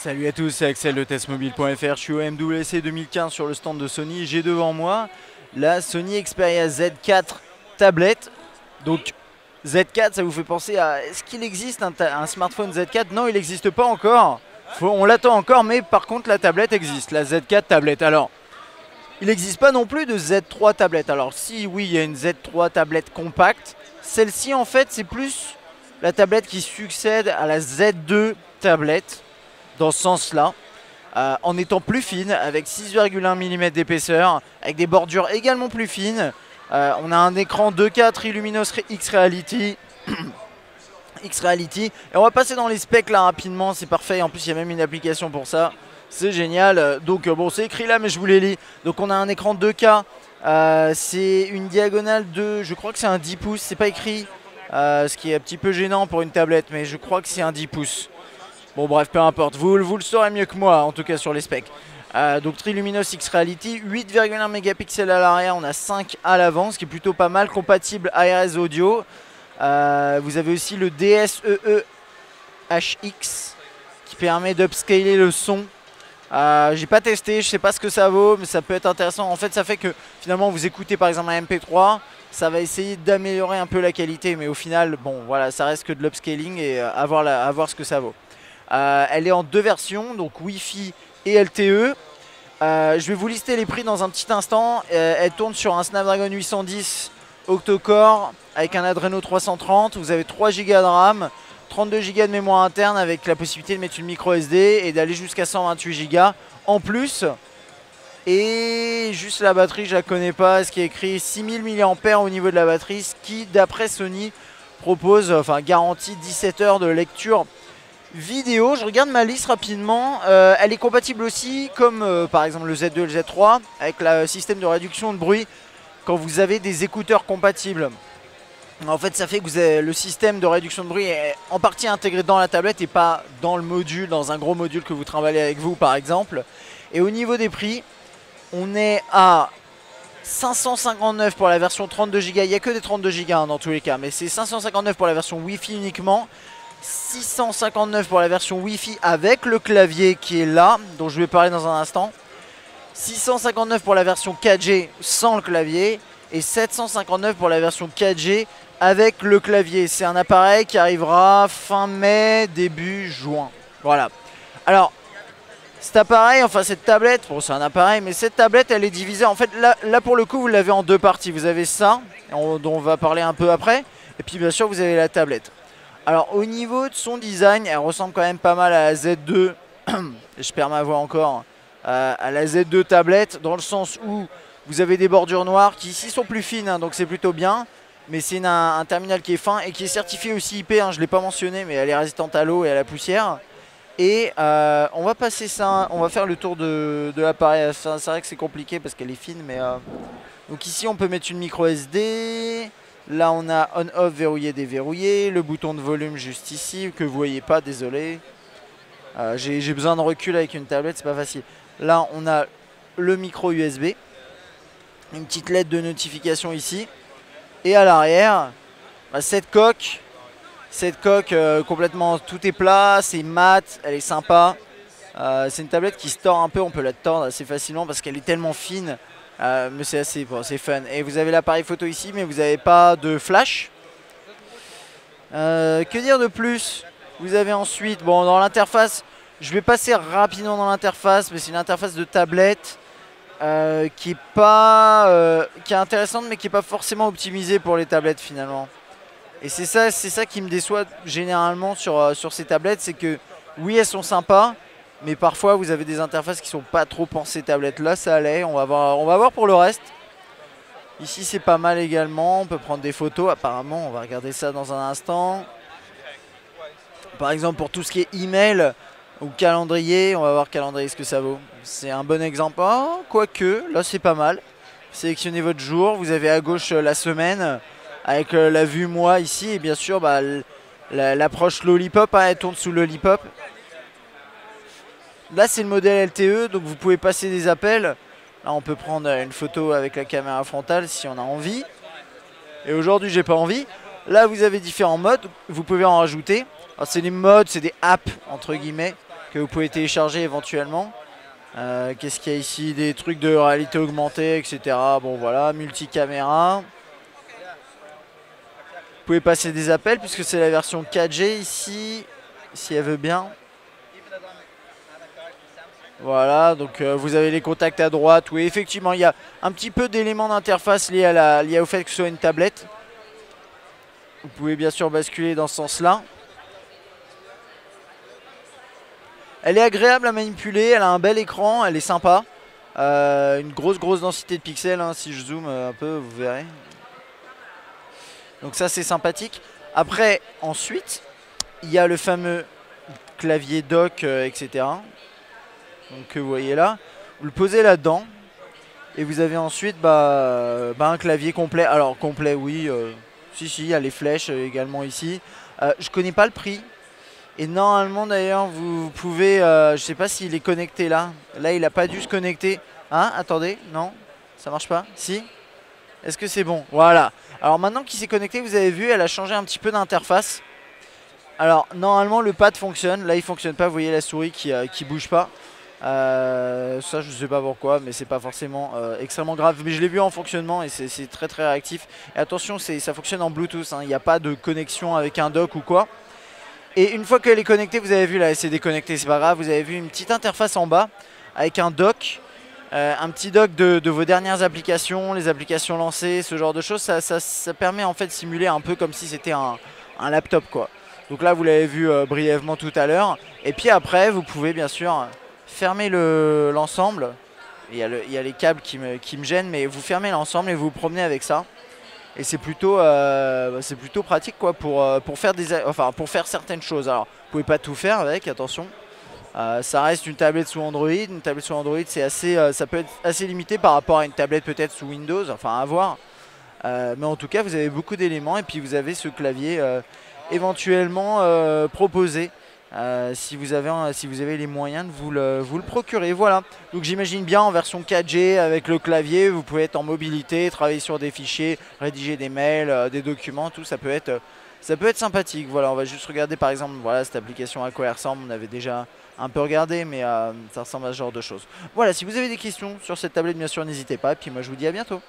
Salut à tous, c'est Axel de testmobile.fr. Je suis au MWC 2015 sur le stand de Sony. J'ai devant moi la Sony Xperia Z4 tablette. Donc Z4, ça vous fait penser à... Est-ce qu'il existe un smartphone Z4? Non, il n'existe pas encore. On l'attend encore, mais par contre la tablette existe, la Z4 tablette. Alors, il n'existe pas non plus de Z3 tablette. Alors si, oui, il y a une Z3 tablette compacte. Celle-ci, en fait, c'est plus la tablette qui succède à la Z2 tablette, dans ce sens-là, en étant plus fine, avec 6,1 mm d'épaisseur, avec des bordures également plus fines. On a un écran 2K Triluminos X-Reality. X-Reality. Et on va passer dans les specs là rapidement, c'est parfait. En plus, il y a même une application pour ça. C'est génial. Donc, bon, c'est écrit là, mais je vous les lis. Donc, on a un écran 2K. C'est une diagonale de... Je crois que c'est un 10 pouces. C'est pas écrit. Ce qui est un petit peu gênant pour une tablette, mais je crois que c'est un 10 pouces. Bon bref, peu importe, vous le saurez mieux que moi, en tout cas sur les specs. Donc Triluminos X-Reality, 8,1 mégapixels à l'arrière, on a 5 à l'avant, ce qui est plutôt pas mal, compatible ARS audio. Vous avez aussi le DSEE HX, qui permet d'upscaler le son. J'ai pas testé, je sais pas ce que ça vaut, mais ça peut être intéressant. En fait, ça fait que finalement vous écoutez par exemple un MP3, ça va essayer d'améliorer un peu la qualité, mais au final, bon voilà, ça reste que de l'upscaling et à voir ce que ça vaut. Elle est en deux versions, donc Wi-Fi et LTE. Je vais vous lister les prix dans un petit instant. Elle tourne sur un Snapdragon 810 octa-core avec un Adreno 330. Vous avez 3 Go de RAM, 32 Go de mémoire interne avec la possibilité de mettre une micro SD et d'aller jusqu'à 128 Go en plus. Et juste la batterie, je la connais pas. Ce qui est écrit 6000 mAh au niveau de la batterie, ce qui d'après Sony propose, enfin garantit 17 heures de lecture vidéo. Je regarde ma liste rapidement. Elle est compatible aussi comme par exemple le Z2 et le Z3 avec le système de réduction de bruit quand vous avez des écouteurs compatibles. En fait, ça fait que vous avez le système de réduction de bruit est en partie intégré dans la tablette et pas dans le module, dans un gros module que vous trimballez avec vous par exemple. Et au niveau des prix, on est à 559 pour la version 32 Go. Il n'y a que des 32 Go hein, dans tous les cas, mais c'est 559 pour la version Wi-Fi uniquement. 659 pour la version Wi-Fi avec le clavier qui est là, dont je vais parler dans un instant. 659 pour la version 4G sans le clavier. Et 759 pour la version 4G avec le clavier. C'est un appareil qui arrivera fin mai, début juin. Voilà. Alors, cet appareil, enfin cette tablette, bon c'est un appareil, mais cette tablette elle est divisée. En fait, là pour le coup, vous l'avez en deux parties. Vous avez ça, dont on va parler un peu après. Et puis bien sûr, vous avez la tablette. Alors au niveau de son design, elle ressemble quand même pas mal à la Z2, je perds ma voix encore, à la Z2 tablette, dans le sens où vous avez des bordures noires qui ici sont plus fines, hein, donc c'est plutôt bien. Mais c'est un terminal qui est fin et qui est certifié aussi IP, hein, je ne l'ai pas mentionné, mais elle est résistante à l'eau et à la poussière. Et on va passer ça, on va faire le tour de l'appareil. C'est vrai que c'est compliqué parce qu'elle est fine, mais... Donc ici on peut mettre une micro SD. Là on a on-off verrouillé, déverrouillé. Le bouton de volume juste ici, que vous voyez pas, désolé. J'ai besoin de recul avec une tablette, c'est pas facile. Là on a le micro USB. Une petite lettre de notification ici. Et à l'arrière, cette coque complètement, tout est plat, c'est mat, elle est sympa. C'est une tablette qui se tord un peu, on peut la tordre assez facilement parce qu'elle est tellement fine. Mais c'est assez bon, c'est fun. Et vous avez l'appareil photo ici, mais vous n'avez pas de flash. Que dire de plus? Vous avez ensuite, bon, dans l'interface, je vais passer rapidement dans l'interface, mais c'est une interface de tablette qui est intéressante, mais qui n'est pas forcément optimisée pour les tablettes finalement. Et c'est ça qui me déçoit généralement sur ces tablettes, c'est que oui, elles sont sympas. Mais parfois vous avez des interfaces qui sont pas trop pensées tablettes. Là ça allait, on va voir pour le reste. Ici c'est pas mal également, on peut prendre des photos apparemment, on va regarder ça dans un instant. Par exemple pour tout ce qui est email ou calendrier, on va voir calendrier ce que ça vaut. C'est un bon exemple, oh, quoique là c'est pas mal. Sélectionnez votre jour, vous avez à gauche la semaine avec la vue mois ici. Et bien sûr bah, l'approche Lollipop, hein, elle tourne sous Lollipop. Là c'est le modèle LTE, donc vous pouvez passer des appels. Là on peut prendre une photo avec la caméra frontale si on a envie. Et aujourd'hui j'ai pas envie. Là vous avez différents modes, vous pouvez en rajouter. C'est des modes, c'est des apps entre guillemets que vous pouvez télécharger éventuellement. Qu'est-ce qu'il y a ici? Des trucs de réalité augmentée, etc. Bon voilà, multicaméra. Vous pouvez passer des appels puisque c'est la version 4G ici, si elle veut bien. Voilà, donc vous avez les contacts à droite. Oui, effectivement, il y a un petit peu d'éléments d'interface liés au fait que ce soit une tablette. Vous pouvez bien sûr basculer dans ce sens-là. Elle est agréable à manipuler, elle a un bel écran, elle est sympa. Une grosse densité de pixels, hein, si je zoome un peu, vous verrez. Donc ça, c'est sympathique. Après, ensuite, il y a le fameux clavier dock, etc. Donc que vous voyez là. Vous le posez là-dedans. Et vous avez ensuite un clavier complet. Alors complet, oui. Si, il y a les flèches également ici. Je connais pas le prix. Et normalement d'ailleurs vous pouvez, je sais pas s'il est connecté là. Là il a pas dû se connecter. Hein, attendez, non, ça marche pas. Si. Est-ce que c'est bon? Voilà. Alors maintenant qu'il s'est connecté, vous avez vu, elle a changé un petit peu d'interface. Alors normalement le pad fonctionne. Là il fonctionne pas. Vous voyez la souris qui bouge pas. Ça je sais pas pourquoi, mais c'est pas forcément extrêmement grave, mais je l'ai vu en fonctionnement et c'est très réactif. Et attention, ça fonctionne en Bluetooth, hein. Il n'y a pas de connexion avec un dock ou quoi. Et une fois qu'elle est connectée, vous avez vu là, elle s'est déconnectée, c'est pas grave, vous avez vu une petite interface en bas avec un dock, un petit dock de vos dernières applications, les applications lancées, ce genre de choses. Ça permet en fait de simuler un peu comme si c'était un laptop quoi. Donc là vous l'avez vu brièvement tout à l'heure. Et puis après vous pouvez bien sûr fermez l'ensemble. Il y a les câbles qui me gênent, mais vous fermez l'ensemble et vous vous promenez avec ça. Et c'est plutôt pratique quoi, pour faire certaines choses. Alors, vous pouvez pas tout faire avec, attention. Ça reste une tablette sous Android. Une tablette sous Android, ça peut être assez limité par rapport à une tablette peut-être sous Windows, enfin à voir. Mais en tout cas, vous avez beaucoup d'éléments et puis vous avez ce clavier éventuellement proposé. Si vous avez les moyens de vous le procurer. Voilà, donc j'imagine bien en version 4G avec le clavier, vous pouvez être en mobilité, travailler sur des fichiers, rédiger des mails, des documents, tout ça peut être sympathique. Voilà, on va juste regarder par exemple voilà, cette application à quoi elle ressemble. On avait déjà un peu regardé, mais ça ressemble à ce genre de choses. Voilà, si vous avez des questions sur cette tablette, bien sûr n'hésitez pas, et puis moi je vous dis à bientôt.